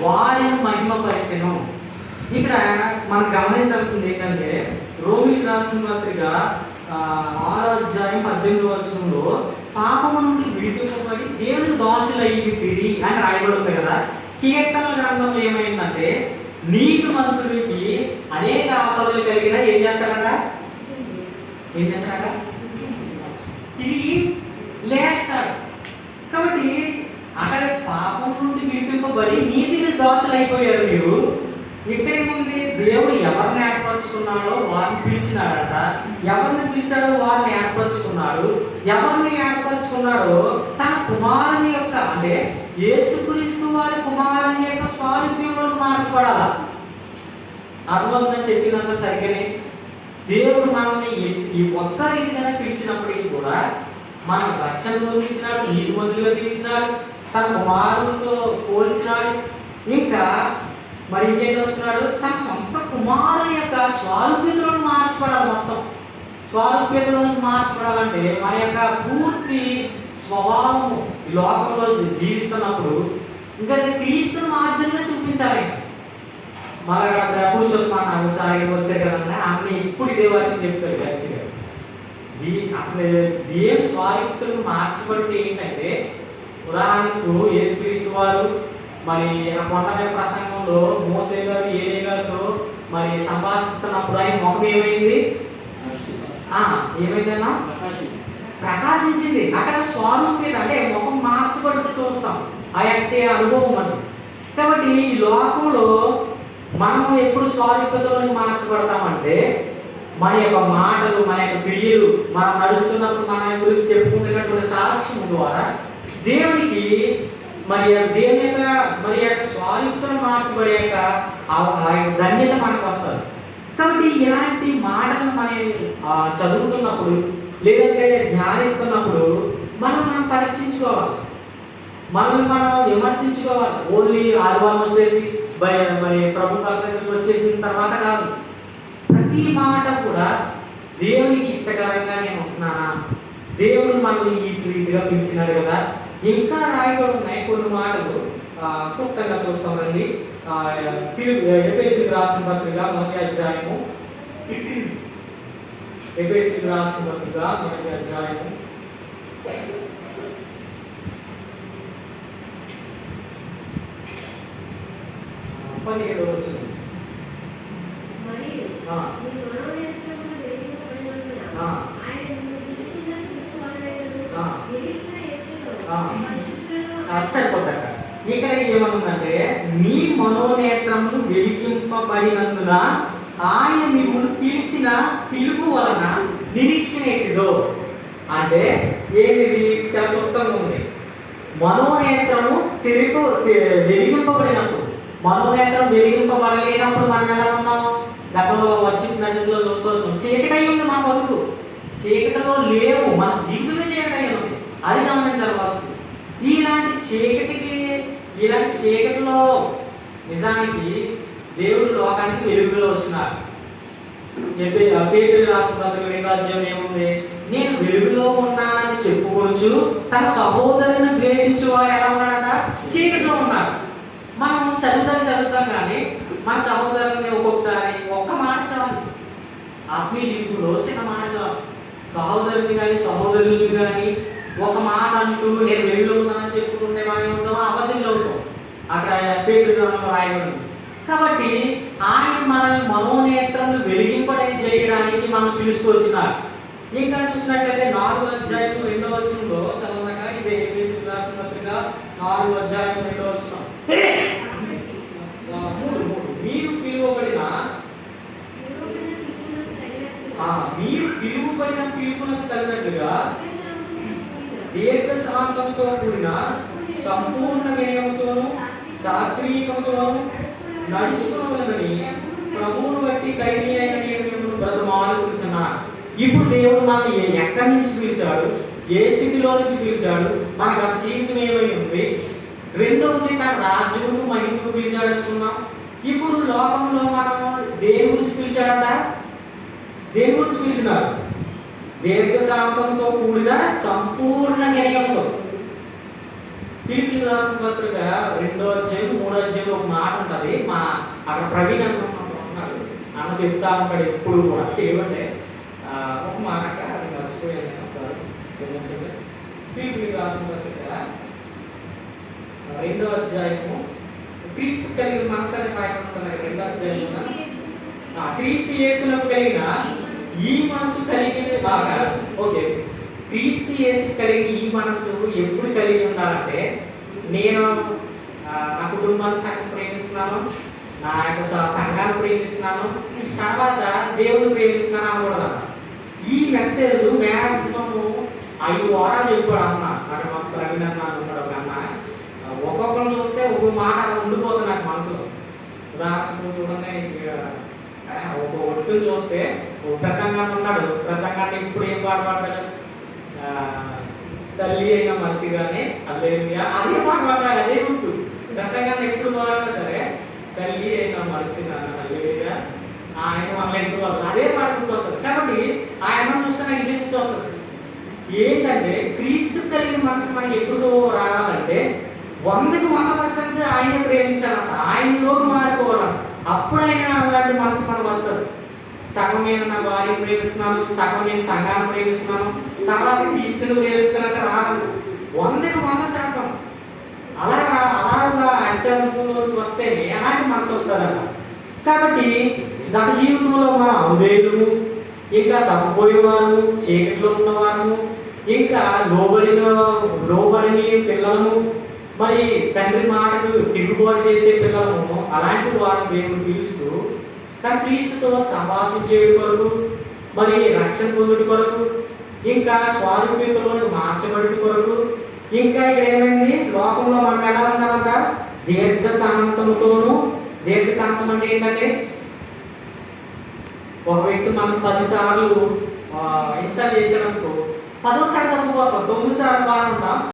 వారిని మహిమపరిచెను. ఇక్కడ మనం గమనించాల్సింది ఏంటంటే రోమిలికి రాసిన పత్రిక 6వ అధ్యాయం 18వ వచనంలో పాపము నుండి విడిపింపబడి దేవునికి దాసులయ్యి తిరిగి అని రాయబడి ఉంది కదా. కీర్తనల గ్రంథంలో ఏమైందంటే నీతిమంతుడికి అనేక ఆపదలు కలిగిన ఏం చేస్తారట తిరిగి లేస్తాడు. కాబట్టి అక్కడ పాపం నుండి విడిపింపబడి నీతికి దాసులు అయిపోయారు మీరు. ఇక్కడేముంది, దేవుడు ఎవరిని ఏర్పరచుకున్నాడో వారిని పిలిచినాడట, ఎవరిని పిలిచాడో వారిని ఏర్పరచుకున్నాడు, ఎవరిని ఏర్పరచుకున్నాడో తన కుమారుని యొక్క అంటే యేసుక్రీస్తు వారి కుమారుని యొక్క స్వారూప్యంలోకి మార్చబడాల. అర్థమవుతుందని చెప్పినంత సరిగ్గానే దేవుడు మనల్ని ఈ ఒక్క రీతిగానే పిలిచినప్పటికీ కూడా మన రక్షణలో తీసినాడు, నీతిమంతులుగా తీసినాడు, తన కుమారులతో పోల్చినాడు. ఇంకా మరి ఇంకేం చేస్తున్నాడు, తన సొంత కుమారుని యొక్క స్వారూప్యతలను మార్చబడాలి. మొత్తం స్వారూప్యతలను మార్చబడాలంటే మన యొక్క పూర్తి స్వభావము ఈ లోకంలో జీవిస్తున్నప్పుడు ఇంకా క్రీస్తుని మాదిరిగా చూపించాలి. మళ్ళీ అక్కడ పురుషోత్తమాన్ని ఒకసారి వచ్చే కదన్నా అన్న ఇప్పుడు ఇదే వాటిని చెప్తారు గట్టిగా. అసలు దేవుని స్వారూప్యతలను మార్చబడితే ఏంటంటే, ఉదాహరణకు యేసుక్రీస్తు వారు మరి ఆ కొండ మీద ప్రసంగంలో మోసే గారు ఏలే గారితో మరి సంభాషిస్తున్నప్పుడు ఆయన ముఖం ఏమైంది, ఏమైందన్నా ప్రకాశించింది. అక్కడ స్వారూప్యత అంటే ముఖం మార్చబడితే చూస్తాం ఆ యొక్క అనుభవం అని. కాబట్టి ఈ లోకంలో మనం ఎప్పుడు స్వారూప్యతలోకి మార్చబడతామంటే మన యొక్క మాటలు, మన యొక్క క్రియలు, మనం నడుస్తున్నప్పుడు మన గురించి చెప్పుకునేటటువంటి సాక్ష్యం ద్వారా దేవునికి మరి దేవుని యొక్క మరి యొక్క స్వారూప్యతను మార్చబడే యొక్క ధన్యత మనకు వస్తుంది. కాబట్టి ఇలాంటి మాటలను మనం చదువుతున్నప్పుడు లేదంటే ధ్యానిస్తున్నప్పుడు మనం పరీక్షించుకోవాలి, మనల్ని మనం విమర్శించుకోవాలి. ఓన్లీ ఆదివారం వచ్చేసి మరి ప్రభు దగ్గరికి వచ్చేసిన తర్వాత కాదు, ప్రతి మాట కూడా దేవునికి ఇష్టకరంగా నేను ఉంటున్నానా, దేవుడు మనల్ని ఈ రీతిగా పిలిచినాడు కదా. ఇంకా రాయబడి ఉన్నాయి కొన్ని మాటలు క్లుప్తంగా చూస్తామండి. ఎఫెసీయులకు రాసిన పత్రిక 1వ అధ్యాయము, ఎఫెసీయులకు రాసిన పత్రిక 1వ అధ్యాయము 17వ వచనం. సరిపోతాక ఇక్కడ ఏమనుందంటే మీ మనోనేత్రములు వెలిగింపబడినందున ఆయన మిమ్మల్ని పిలిచిన పిలుపు వలన నిరీక్షణ ఎట్టిదో. అంటే ఏమిది చాలా క్లుప్తంగా ఉంది. మనోనేత్రము వెలిగింపబడినప్పుడు, మనోనేత్రం వెలిగింపబడలేనప్పుడు మనం ఎలా ఉన్నాం? గతంలో వర్షిప్ మెసేజ్లో చూస్తూ చీకటి అయి ఉంది మన బతుకు, చీకటిలో లేవు, మన జీవితమే చీకటి అయి ఉంది. అది గమనించాలి ఫస్ట్. ఇలాంటి చీకటిలో నిజానికి దేవుడు లోకానికి వెలుగులో వస్తున్నారు. పేతురు రాసిన పత్రిక 2వ అధ్యాయం ఏముంది, నేను వెలుగులో ఉన్నానని చెప్పుకోవచ్చు తన సహోదరుని ద్వేషించేవాడు ఎలా ఉన్నాడట, చీకటిలో ఉన్నాడు. మనం చదువుతాం కానీ మన సహోదరుని ఒక్కొక్కసారి ఒక్క మాట చాలు, ఆత్మీయ జీవితంలో చిన్న మాట చాలు. సహోదరుని కానీ సహోదరుని కానీ ఒక మాట అంటూ నేను వెలుగులో ఉన్నానని చెప్పుకుంటే మనం ఏమవుతామో అబద్ధంలో అవుతాం. అక్కడ పేతురు గ్రంథంలో రాయబడింది. కాబట్టి ఆయన మనల్ని మనోనేత్రములు వెలిగింపడం చేయడానికి మనం పిలుచుకొచ్చినారు. ఇంకా చూసినట్లయితే 4వ అధ్యాయం 2వ వచనంలో చదవగా, ఇదే ఎఫెసీయులకు రాసిన పత్రిక 4వ అధ్యాయం 2వ వచనం, మీరు పిలువబడిన పిలుపునకు తగినట్లుగా దీర్ఘశాంతంతో కూడిన సంపూర్ణ వినయముతోను సాత్వికముతోను నడుచుకునవలెనని ప్రభువును బట్టి ఖైదీలైన నేను బ్రతమాలుచున్నాను. ఇప్పుడు దేవుడు మనల్ని ఎక్కడి నుంచి పిలిచాడు, ఏ స్థితిలో నుంచి పిలిచాడు, మన గత జీవితం ఏమై ఉంది, రెండవది తన రాజ్యమును మహిమను పిలిచాడు అనుకున్నాం. ఇప్పుడు లోకంలో మనం దేని గురించి పిలిచాడంట, దేని గురించి పిలిచినాడు, దీర్ఘశాంతంతో కూడిన సంపూర్ణ వినయంతో. ఫిలిప్పీయులకు రాసిన పత్రిక 2వ అధ్యాయం 3వ అధ్యాయంలో ఒక మాట ఉంటుంది. అక్కడ ప్రవీణ్ అన్న ఉన్నాడు, అన్న చెప్తా ఉంటాడు ఎప్పుడు కూడా. ఏమంటే ఒక మాట అది మర్చిపోయాను నేను, సార్ చిన్న ఫిలిప్పీయులకు రాసిన పత్రిక 2వ అధ్యాయము క్రీస్తు కలిగిన మనసు అనే పాయింట్ ఉంటుంది. 2వ అధ్యాయం క్రీస్తు యేసునకు కలిగిన ఈ మనసు కలిగిన బాగా ఓకే. క్రీస్తు యేసు కలిగి ఈ మనసు ఎప్పుడు కలిగి ఉండాలంటే, నేను నా కుటుంబాన్ని ప్రేమిస్తున్నాను, నా యొక్క సంఘాన్ని ప్రేమిస్తున్నాను, తర్వాత దేవుని ప్రేమిస్తున్నాను అనకూడదు. ఈ మెసేజ్ మ్యాక్సిమము 5 వారాలు చెప్పాడు అన్న. నాకు మా ప్రవీణ్ అన్న ఉన్నాడు ఒక అన్న. ఒక్కొక్కరిని చూస్తే ఒక్కొక్క మాట అలా ఉండిపోతుంది నాకు మనసులో. ఉదాహరణకు చూడండి, ఒక ఒట్టుని చూస్తే ఒక ప్రసంగాన్ని ఉన్నాడు, ప్రసంగాన్ని ఇప్పుడు ఏం పాడతాడు, తల్లి అయినా మంచిగానే అల్లేలుయా అదే మాట్లాడాలి, అదే గుర్తు. ప్రసంగాన్ని ఎప్పుడు పాడినా సరే తల్లి అయినా మనిషిగా అల్లేలుయా ఆయన వల్ల ఎప్పుడు అదే మాట గుర్తు వస్తుంది. కాబట్టి ఆయన చూస్తే నాకు ఇదే గుర్తు వస్తుంది. ఏంటంటే క్రీస్తు కలిగిన మనసు మనకి ఎప్పుడు రావాలంటే 100కి 100% ఆయన ప్రేమించాలంట, ఆయనలోకి మారిపోవాలంట. అప్పుడు ఆయన అలాంటి మనసు మనకు వస్తుంది. సగం నేను నా భార్యను ప్రేమిస్తున్నాను, సగం నేను సంఘాన్ని ప్రేమిస్తున్నాను, తర్వాత క్రీస్తుని ప్రేమిస్తున్నట్టు రాదు. 100కి 100% అలాగా అడ్డంలోకి వస్తేనే అలాంటి మనసు వస్తుందట. కాబట్టి గత జీవితంలో మన అవుదేలు, ఇంకా తప్పిపోయిన వారు, చీకటిలో ఉన్నవారు, ఇంకా లోబడిని పిల్లలను, మరి తండ్రి మాటకు తిరుగుబాటు చేసే పిల్లలను, అలాంటి వారిని దేవుడు పిలుస్తూ తన క్రీస్తుతో సంభాషించే కొరకు, మరి రక్షణ పొందుటి కొరకు, ఇంకా స్వారూప్యతలోని మార్చబడి కొరకు, ఇంకా ఇక్కడ ఏమైంది, లోకంలో మనం ఎలా ఉన్నామంట, దీర్ఘశాంతముతోను. దీర్ఘశాంతం అంటే ఏంటంటే, ఒక వ్యక్తి మనం 10 సార్లు ఇన్సల్ట్ చేసాడనుకో, 10వ సారి తప్పిపోతాం, 9 సార్లు బాగా ఉంటాం.